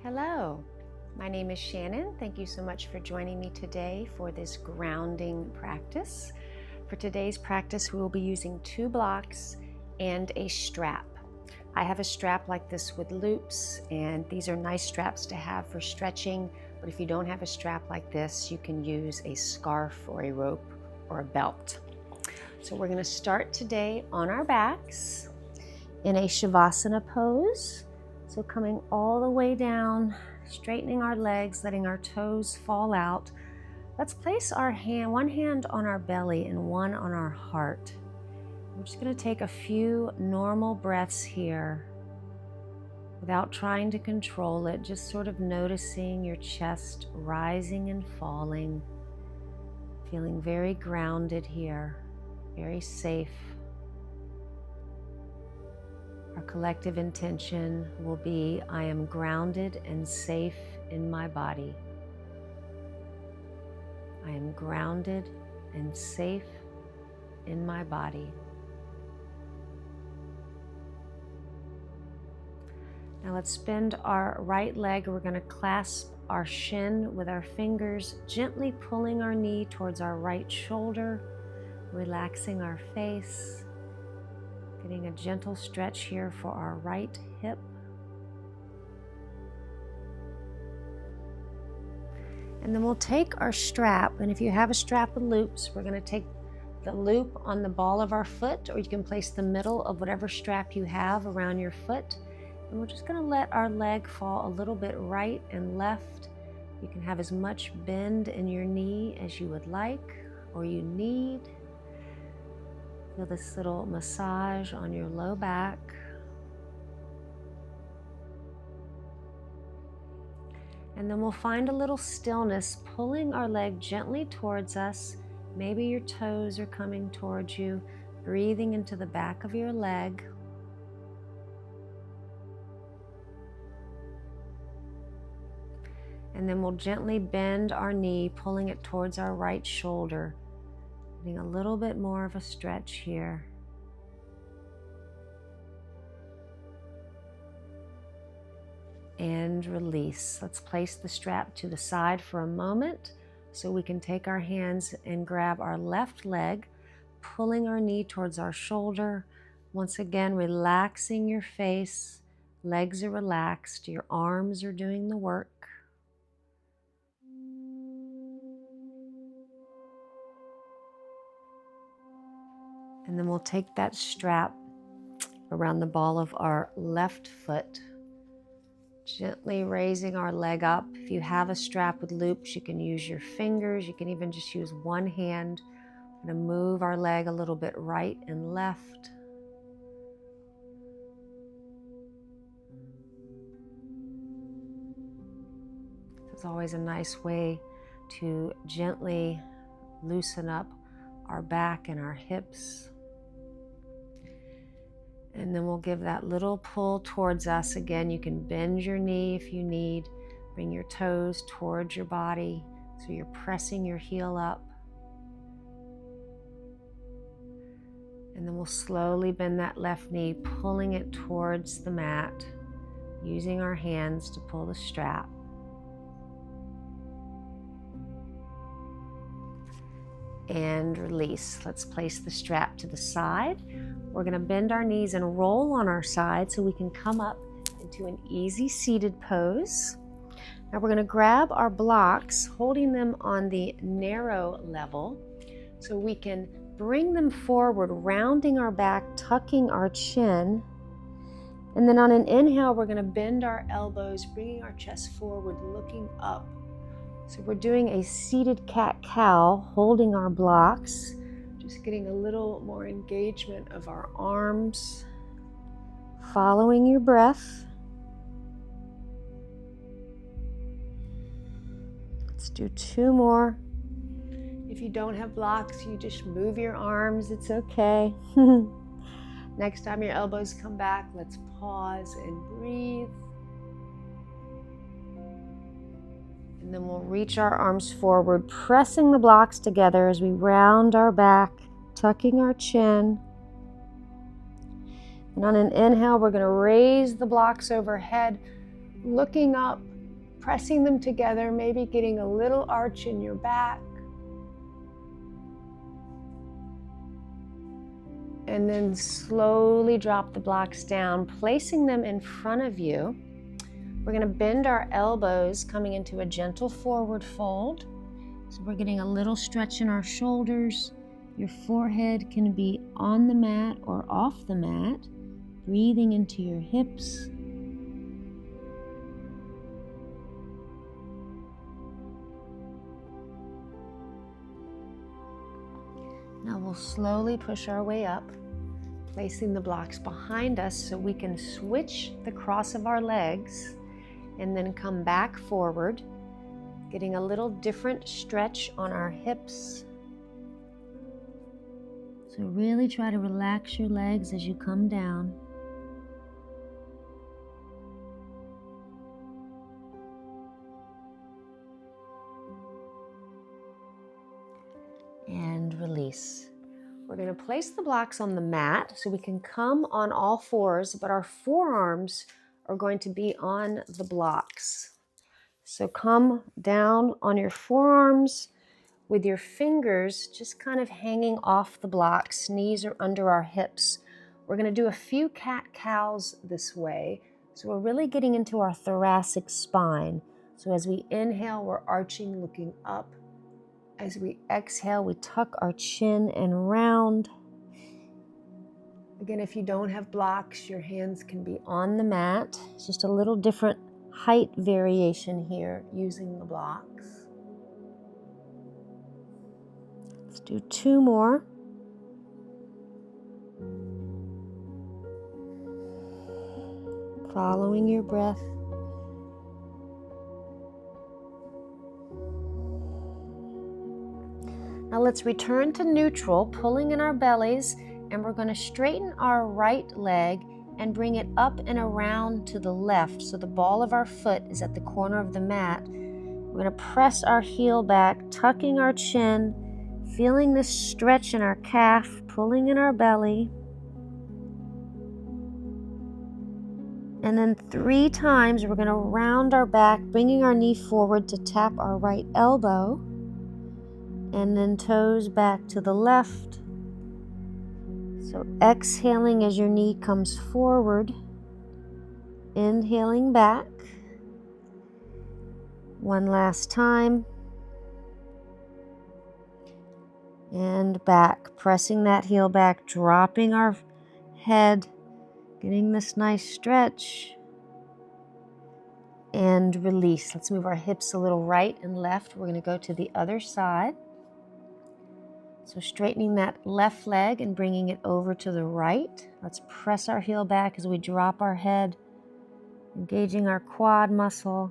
Hello, my name is Shannon. Thank you so much for joining me today for this grounding practice. For today's practice, we will be using 2 blocks and a strap. I have a strap like this with loops, and these are nice straps to have for stretching, but if you don't have a strap like this, you can use a scarf or a rope or a belt. So we're going to start today on our backs in a Shavasana pose. So coming all the way down, straightening our legs, letting our toes fall out. Let's place our one hand on our belly and one on our heart. I'm just going to take a few normal breaths here without trying to control it, just sort of noticing your chest rising and falling, feeling very grounded here, very safe. Our collective intention will be, I am grounded and safe in my body. I am grounded and safe in my body. Now let's bend our right leg. We're going to clasp our shin with our fingers, gently pulling our knee towards our right shoulder, relaxing our face, getting a gentle stretch here for our right hip. And then we'll take our strap, and if you have a strap with loops, we're going to take the loop on the ball of our foot, or you can place the middle of whatever strap you have around your foot. And we're just going to let our leg fall a little bit right and left. You can have as much bend in your knee as you would like or you need. Feel this little massage on your low back. And then we'll find a little stillness, pulling our leg gently towards us. Maybe your toes are coming towards you, breathing into the back of your leg. And then we'll gently bend our knee, pulling it towards our right shoulder. Getting a little bit more of a stretch here. And release. Let's place the strap to the side for a moment so we can take our hands and grab our left leg, pulling our knee towards our shoulder. Once again, relaxing your face. Legs are relaxed. Your arms are doing the work. And then we'll take that strap around the ball of our left foot, gently raising our leg up. If you have a strap with loops, you can use your fingers. You can even just use one hand. I'm going to move our leg a little bit right and left. It's always a nice way to gently loosen up our back and our hips. And then we'll give that little pull towards us. Again, you can bend your knee if you need. Bring your toes towards your body so you're pressing your heel up. And then we'll slowly bend that left knee, pulling it towards the mat, using our hands to pull the strap. And release. Let's place the strap to the side. We're going to bend our knees and roll on our side so we can come up into an easy seated pose. Now we're going to grab our blocks, holding them on the narrow level so we can bring them forward, rounding our back, tucking our chin. And then on an inhale, we're going to bend our elbows, bringing our chest forward, looking up. So we're doing a seated cat-cow, holding our blocks, just getting a little more engagement of our arms, following your breath. Let's do 2 more. If you don't have blocks, you just move your arms, it's okay. Next time your elbows come back, let's pause and breathe. And then we'll reach our arms forward, pressing the blocks together as we round our back, tucking our chin. And on an inhale, we're going to raise the blocks overhead, looking up, pressing them together, maybe getting a little arch in your back. And then slowly drop the blocks down, placing them in front of you. We're going to bend our elbows, coming into a gentle forward fold. So we're getting a little stretch in our shoulders. Your forehead can be on the mat or off the mat. Breathing into your hips. Now we'll slowly push our way up, placing the blocks behind us so we can switch the cross of our legs and then come back forward, getting a little different stretch on our hips. So really try to relax your legs as you come down. And release. We're going to place the blocks on the mat so we can come on all fours, but our forearms are going to be on the blocks. So come down on your forearms with your fingers just kind of hanging off the blocks. Knees are under our hips. We're going to do a few cat-cows this way. So we're really getting into our thoracic spine. So as we inhale, we're arching, looking up. As we exhale, we tuck our chin and round. Again, if you don't have blocks, your hands can be on the mat. It's just a little different height variation here using the blocks. Let's do 2 more. Following your breath. Now let's return to neutral, pulling in our bellies, and we're going to straighten our right leg and bring it up and around to the left. So the ball of our foot is at the corner of the mat. We're going to press our heel back, tucking our chin, feeling this stretch in our calf, pulling in our belly. And then 3 times we're going to round our back, bringing our knee forward to tap our right elbow. And then toes back to the left. So exhaling as your knee comes forward. Inhaling back. One last time. And back. Pressing that heel back, dropping our head, getting this nice stretch. And release. Let's move our hips a little right and left. We're going to go to the other side. So straightening that left leg and bringing it over to the right. Let's press our heel back as we drop our head, engaging our quad muscle.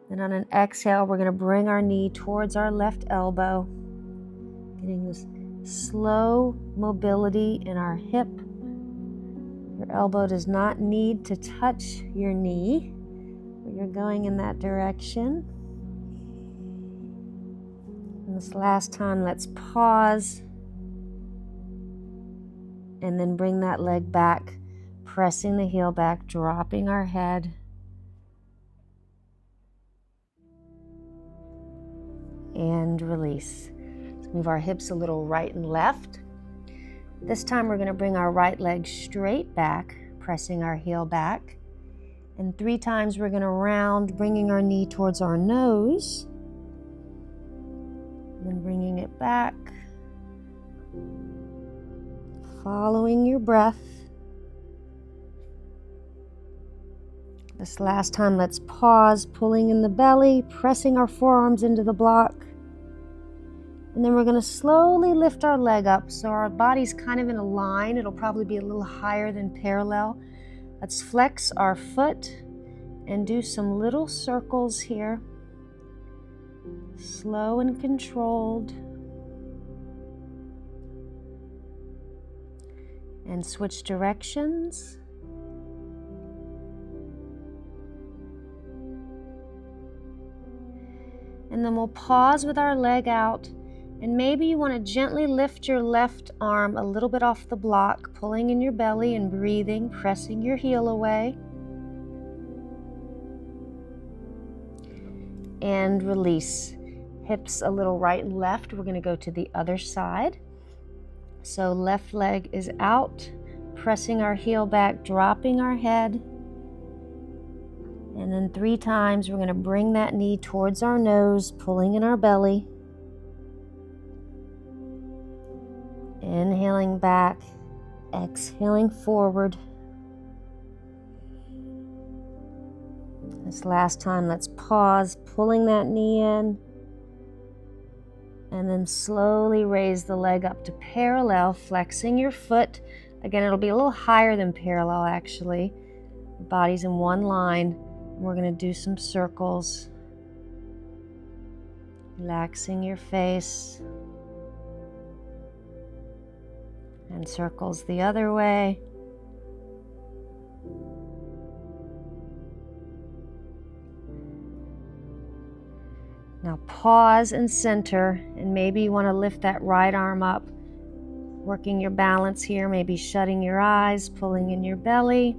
Then on an exhale, we're going to bring our knee towards our left elbow, getting this slow mobility in our hip. Your elbow does not need to touch your knee, but you're going in that direction. And this last time, let's pause and then bring that leg back, pressing the heel back, dropping our head. And release. Let's move our hips a little right and left. This time we're going to bring our right leg straight back, pressing our heel back. And 3 times we're going to round, bringing our knee towards our nose. And bringing it back, following your breath. This last time, let's pause, pulling in the belly, pressing our forearms into the block. And then we're going to slowly lift our leg up so our body's kind of in a line. It'll probably be a little higher than parallel. Let's flex our foot and do some little circles here. Slow and controlled. And switch directions. And then we'll pause with our leg out. And maybe you want to gently lift your left arm a little bit off the block, pulling in your belly and breathing, pressing your heel away. and release. Hips a little right and left. We're going to go to the other side. So left leg is out, pressing our heel back, dropping our head. And then 3 times we're going to bring that knee towards our nose, pulling in our belly. Inhaling back, exhaling forward. This last time, let's pause, pulling that knee in. And then slowly raise the leg up to parallel, flexing your foot. Again, it'll be a little higher than parallel actually. The body's in one line. We're going to do some circles. Relaxing your face. And circles the other way. Now pause and center, and maybe you want to lift that right arm up, working your balance here, maybe shutting your eyes, pulling in your belly.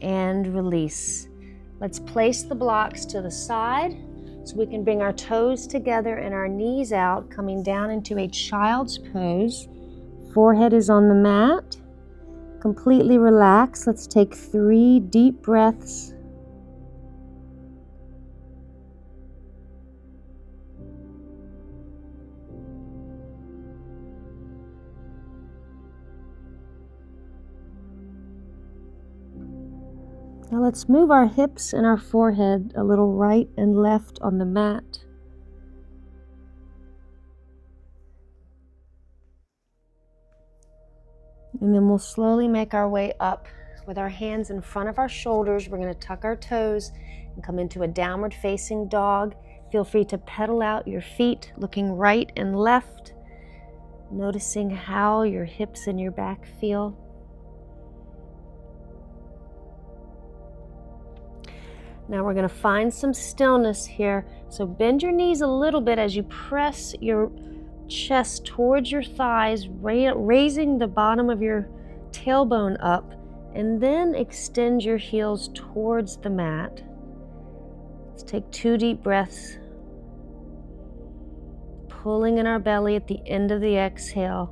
And release. Let's place the blocks to the side so we can bring our toes together and our knees out, coming down into a child's pose. Forehead is on the mat. Completely relax. Let's take 3 deep breaths. Now let's move our hips and our forehead a little right and left on the mat. And then we'll slowly make our way up with our hands in front of our shoulders. We're going to tuck our toes and come into a downward facing dog. Feel free to pedal out your feet, looking right and left, noticing how your hips and your back feel. Now we're going to find some stillness here. So bend your knees a little bit as you press your chest towards your thighs, raising the bottom of your tailbone up, and then extend your heels towards the mat. Let's take 2 deep breaths, pulling in our belly at the end of the exhale.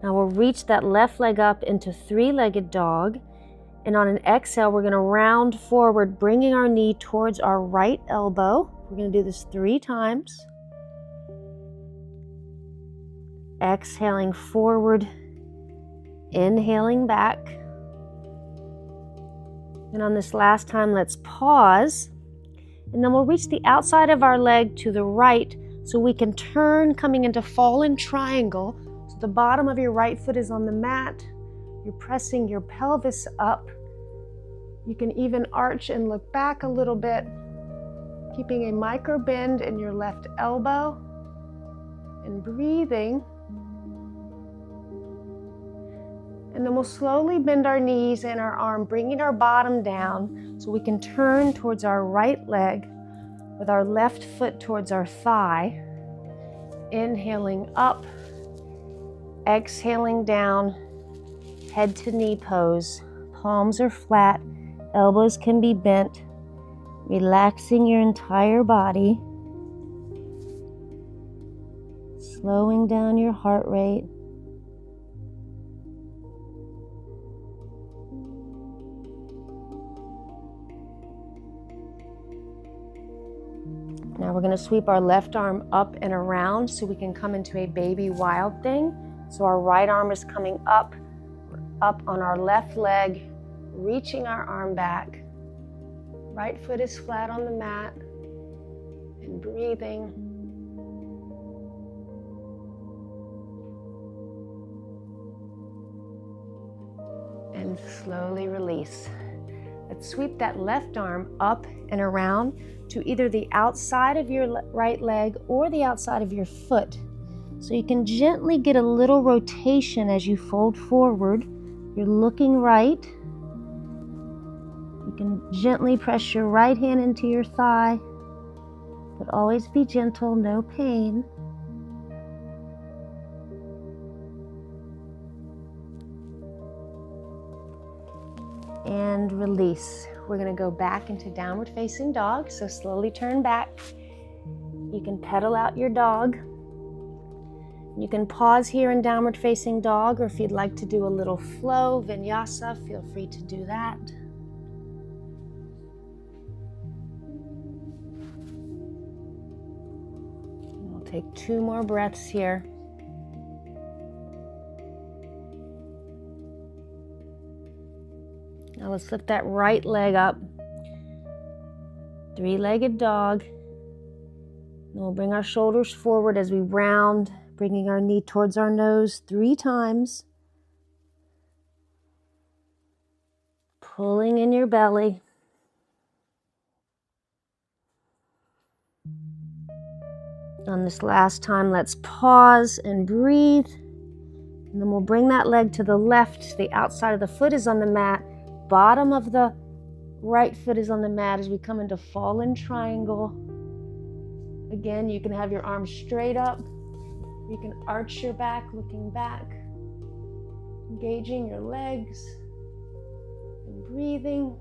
Now we'll reach that left leg up into 3-legged dog. And on an exhale, we're going to round forward, bringing our knee towards our right elbow. We're going to do this 3 times. Exhaling forward, inhaling back. And on this last time, let's pause. And then we'll reach the outside of our leg to the right so we can turn, coming into fallen triangle. So the bottom of your right foot is on the mat. You're pressing your pelvis up. You can even arch and look back a little bit, keeping a micro bend in your left elbow and breathing. And then we'll slowly bend our knees and our arm, bringing our bottom down so we can turn towards our right leg with our left foot towards our thigh. Inhaling up, exhaling down, head to knee pose. Palms are flat, elbows can be bent, relaxing your entire body, slowing down your heart rate. Now we're going to sweep our left arm up and around so we can come into a baby wild thing. So our right arm is coming up on our left leg, reaching our arm back. Right foot is flat on the mat and breathing. And slowly release. Let's sweep that left arm up and around to either the outside of your right leg or the outside of your foot. So you can gently get a little rotation as you fold forward. You're looking right. You can gently press your right hand into your thigh, but always be gentle, no pain. and release. We're going to go back into downward facing dog. So slowly turn back. You can pedal out your dog. You can pause here in downward facing dog, or if you'd like to do a little flow, vinyasa, feel free to do that. We'll take 2 more breaths here. Now let's lift that right leg up. 3-legged dog. And we'll bring our shoulders forward as we round, bringing our knee towards our nose 3 times. Pulling in your belly. On this last time, let's pause and breathe. And then we'll bring that leg to the left. The outside of the foot is on the mat. Bottom of the right foot is on the mat as we come into fallen triangle. Again, you can have your arms straight up. You can arch your back, looking back, engaging your legs and breathing.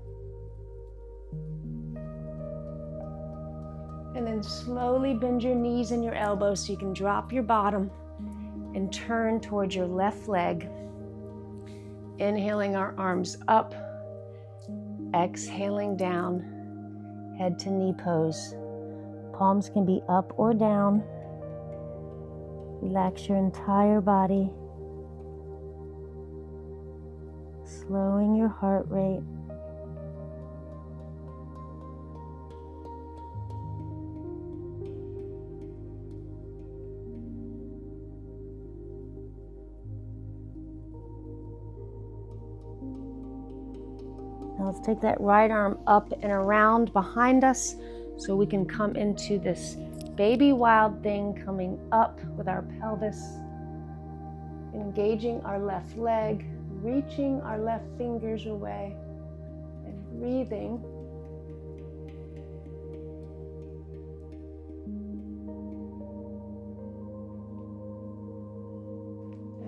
And then slowly bend your knees and your elbows so you can drop your bottom and turn towards your left leg. Inhaling our arms up, exhaling down, head to knee pose. Palms can be up or down. Relax your entire body. Slowing your heart rate. Now let's take that right arm up and around behind us so we can come into this baby wild thing, coming up with our pelvis, engaging our left leg, reaching our left fingers away, and breathing.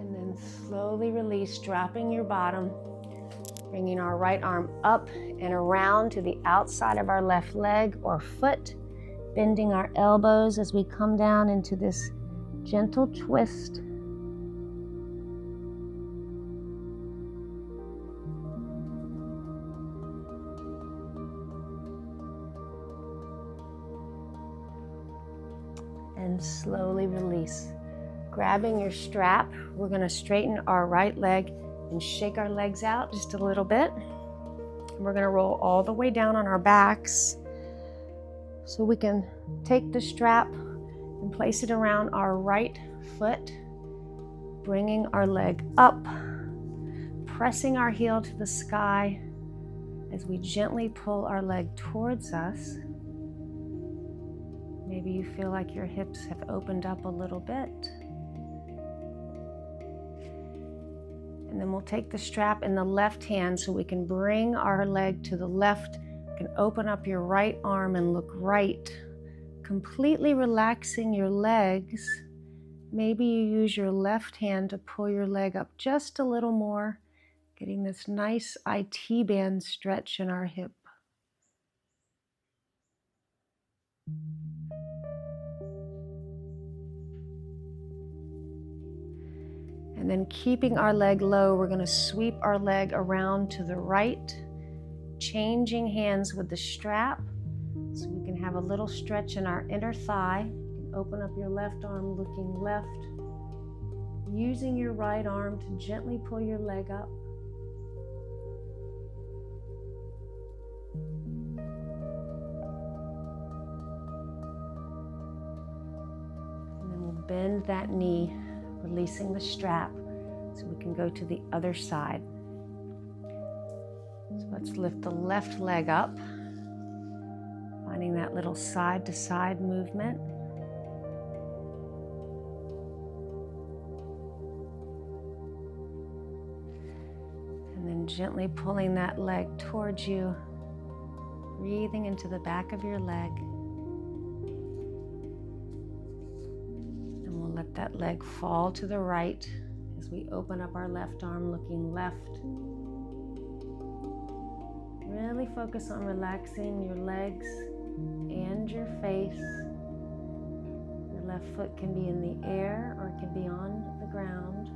And then slowly release, dropping your bottom. Bringing our right arm up and around to the outside of our left leg or foot, bending our elbows as we come down into this gentle twist. And slowly release. Grabbing your strap, we're going to straighten our right leg and shake our legs out just a little bit. And we're going to roll all the way down on our backs. So we can take the strap and place it around our right foot, bringing our leg up, pressing our heel to the sky as we gently pull our leg towards us. Maybe you feel like your hips have opened up a little bit. And then we'll take the strap in the left hand so we can bring our leg to the left. You can open up your right arm and look right, completely relaxing your legs. Maybe you use your left hand to pull your leg up just a little more, getting this nice IT band stretch in our hip. And then keeping our leg low, we're going to sweep our leg around to the right, changing hands with the strap so we can have a little stretch in our inner thigh. You can open up your left arm looking left, using your right arm to gently pull your leg up. And then we'll bend that knee, releasing the strap so we can go to the other side. So let's lift the left leg up, finding that little side to side movement. And then gently pulling that leg towards you, breathing into the back of your leg. Let that leg fall to the right as we open up our left arm looking left. Really focus on relaxing your legs and your face. Your left foot can be in the air or it can be on the ground.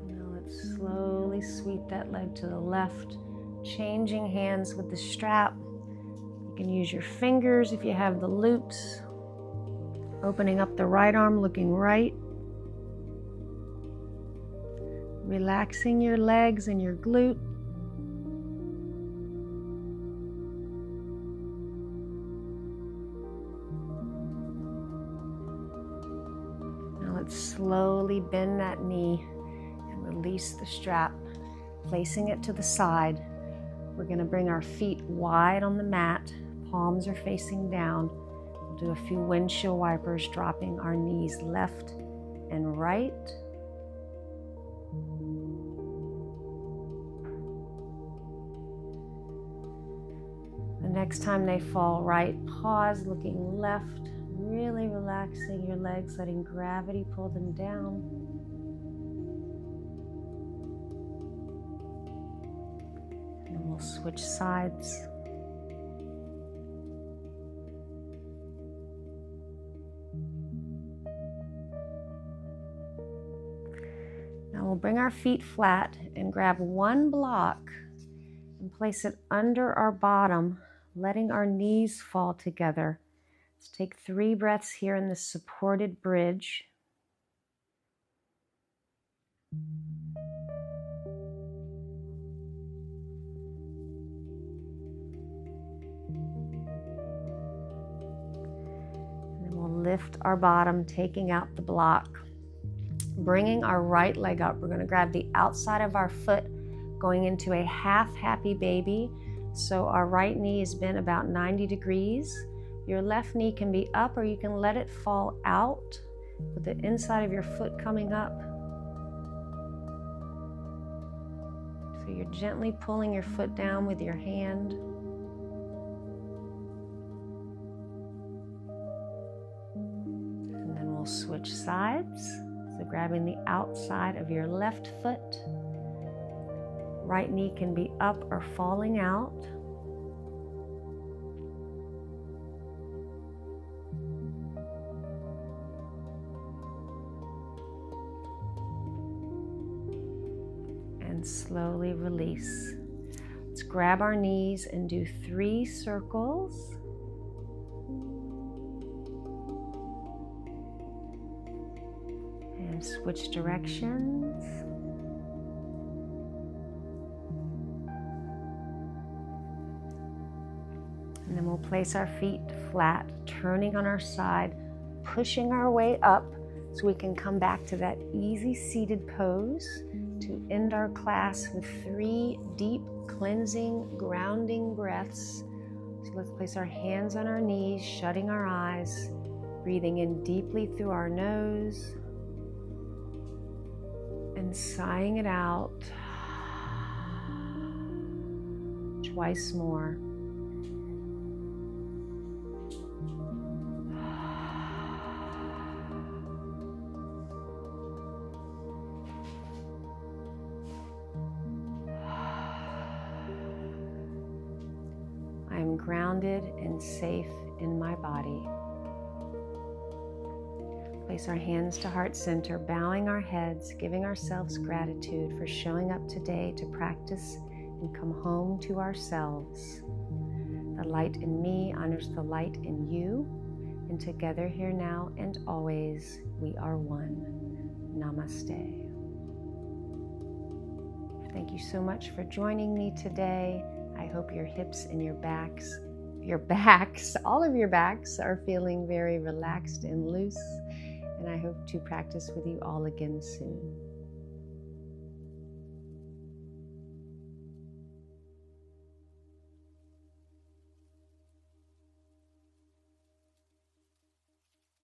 Now let's slowly sweep that leg to the left, changing hands with the strap. You can use your fingers if you have the loops. Opening up the right arm, looking right. Relaxing your legs and your glute. Now let's slowly bend that knee and release the strap, placing it to the side. We're going to bring our feet wide on the mat. Palms are facing down. We'll do a few windshield wipers, dropping our knees left and right. The next time they fall right, pause, looking left, really relaxing your legs, letting gravity pull them down. And we'll switch sides. Now we'll bring our feet flat and grab one block and place it under our bottom, letting our knees fall together. Let's take 3 breaths here in the supported bridge. And then we'll lift our bottom, taking out the block. Bringing our right leg up, we're going to grab the outside of our foot, going into a half happy baby. So our right knee is bent about 90 degrees. Your left knee can be up or you can let it fall out with the inside of your foot coming up. So you're gently pulling your foot down with your hand. And then we'll switch sides. So grabbing the outside of your left foot. Right knee can be up or falling out. And slowly release. Let's grab our knees and do 3 circles. And switch directions. And then we'll place our feet flat, turning on our side, pushing our way up so we can come back to that easy seated pose to end our class with 3 deep, cleansing, grounding breaths. So let's place our hands on our knees, shutting our eyes, breathing in deeply through our nose, and sighing it out. Twice more. I am grounded and safe in my body. Place our hands to heart center, bowing our heads, giving ourselves gratitude for showing up today to practice and come home to ourselves. The light in me honors the light in you, and together here now and always, we are one. Namaste. Thank you so much for joining me today. I hope your hips and your backs, all of your backs are feeling very relaxed and loose. And I hope to practice with you all again soon.